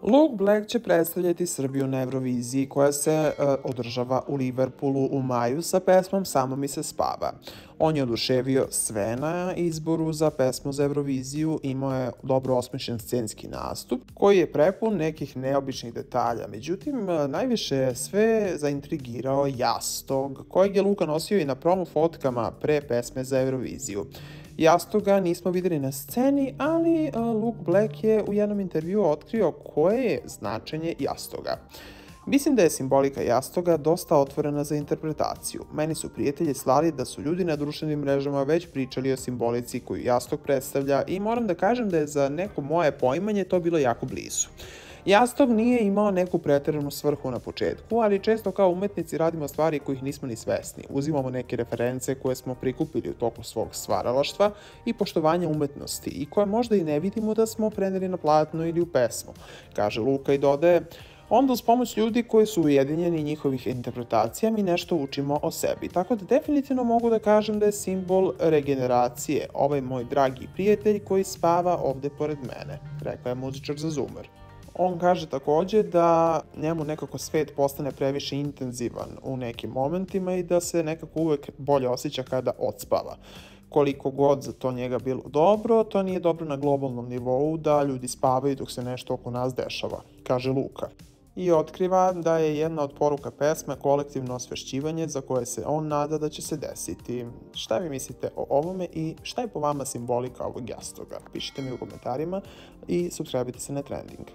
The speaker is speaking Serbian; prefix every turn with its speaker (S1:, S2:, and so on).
S1: Luke Black će predstavljati Srbiju na Euroviziji koja se održava u Liverpoolu u maju sa pesmom Samo mi se spava. On je oduševio sve na izboru za pesmu za Euroviziju, imao je dobro osmišljen scenski nastup koji je prepun nekih neobičnih detalja. Međutim, najviše je sve zaintrigirao jastog, kojeg je Luka nosio i na promo fotkama pre pesme za Euroviziju. Jastoga nismo videli na sceni, ali Luke Black je u jednom intervjuu otkrio koje je značenje jastoga. Mislim da je simbolika jastoga dosta otvorena za interpretaciju. Meni su prijatelji slali da su ljudi na društvenim mrežama već pričali o simbolici koju jastog predstavlja i moram da kažem da je za neko moje poimanje to bilo jako blizu. Jastog nije imao neku preteranu svrhu na početku, ali često kao umetnici radimo stvari kojih nismo ni svesni. Uzimamo neke reference koje smo prikupili u toku svog stvaralaštva i poštovanja umetnosti i koje možda i ne vidimo da smo preneli na platno ili u pesmu, kaže Luka i dodaje: onda uz pomoć ljudi koji su ujedinjeni njihovih interpretacija mi nešto učimo o sebi. Tako da definitivno mogu da kažem da je simbol regeneracije ovaj moj dragi prijatelj koji spava ovde pored mene, rekao je muzičar za Zoomer. On kaže takođe da njemu nekako svet postane previše intenzivan u nekim momentima i da se nekako uvek bolje osjeća kada odspava. Koliko god za to njega bilo dobro, to nije dobro na globalnom nivou da ljudi spavaju dok se nešto oko nas dešava, kaže Luka. I otkriva da je jedna od poruka pesme kolektivno osvešćivanje za koje se on nada da će se desiti. Šta vi mislite o ovome i šta je po vama simbolika ovog jastoga? Pišite mi u komentarima i subscribe-ite se na Trending.